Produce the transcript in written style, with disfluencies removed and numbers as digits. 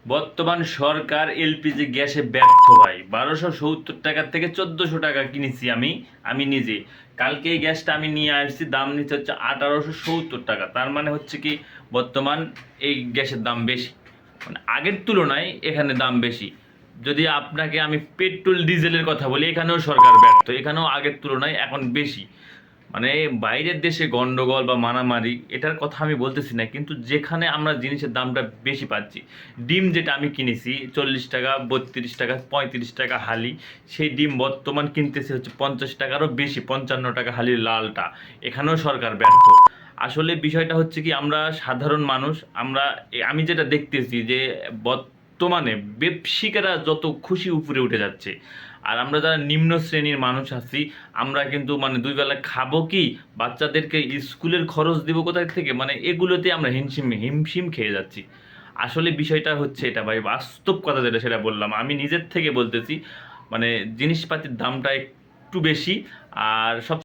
বর্তমান সরকার এলপিজি গ্যাসে ব্যর্থ ভাই। 1270 টাকার থেকে 1400 টাকা কিনেছি আমি নিজে। কালকে এই গ্যাসটা আমি নিয়ে আসছি, দাম নিচ্ছে হচ্ছে 1870 টাকা। তার মানে হচ্ছে কি, বর্তমান এই গ্যাসের দাম বেশি, মানে আগের তুলনায় এখানে দাম বেশি। যদি আপনাকে আমি পেট্রোল ডিজেলের কথা বলি, এখানেও সরকার ব্যর্থ, এখানেও আগের তুলনায় এখন বেশি। মানে বাইরের দেশে গন্ডগোল বা মারামারি এটার কথা আমি বলতেছি না, কিন্তু যেখানে আমরা জিনিসের দামটা বেশি পাচ্ছি। ডিম যেটা আমি কিনেছি 40 টাকা, 32 টাকা, 35 টাকা হালি, সেই ডিম বর্তমান কিনতেছে হচ্ছে 50 টাকারও বেশি, 55 টাকা হালি লালটা। এখানেও সরকার ব্যর্থ। আসলে বিষয়টা হচ্ছে কি, আমরা সাধারণ মানুষ, আমি যেটা দেখতেছি যে বর্তমানে ব্যবসায়িকেরা যত খুশি উপরে উঠে যাচ্ছে, আর আমরা যারা নিম্ন শ্রেণীর মানুষ আছি, আমরা কিন্তু মানে দুই বেলা খাবো কি, বাচ্চাদেরকে স্কুলের খরচ দিব কোথায় থেকে, মানে এগুলোতে আমরা হিমশিম হিমশিম খেয়ে যাচ্ছি। আসলে বিষয়টা হচ্ছে এটা ভাই, বাস্তব কথা যেটা সেটা বললাম, আমি নিজের থেকে বলতেছি। মানে জিনিসপাতির দামটা একটু বেশি। আর সব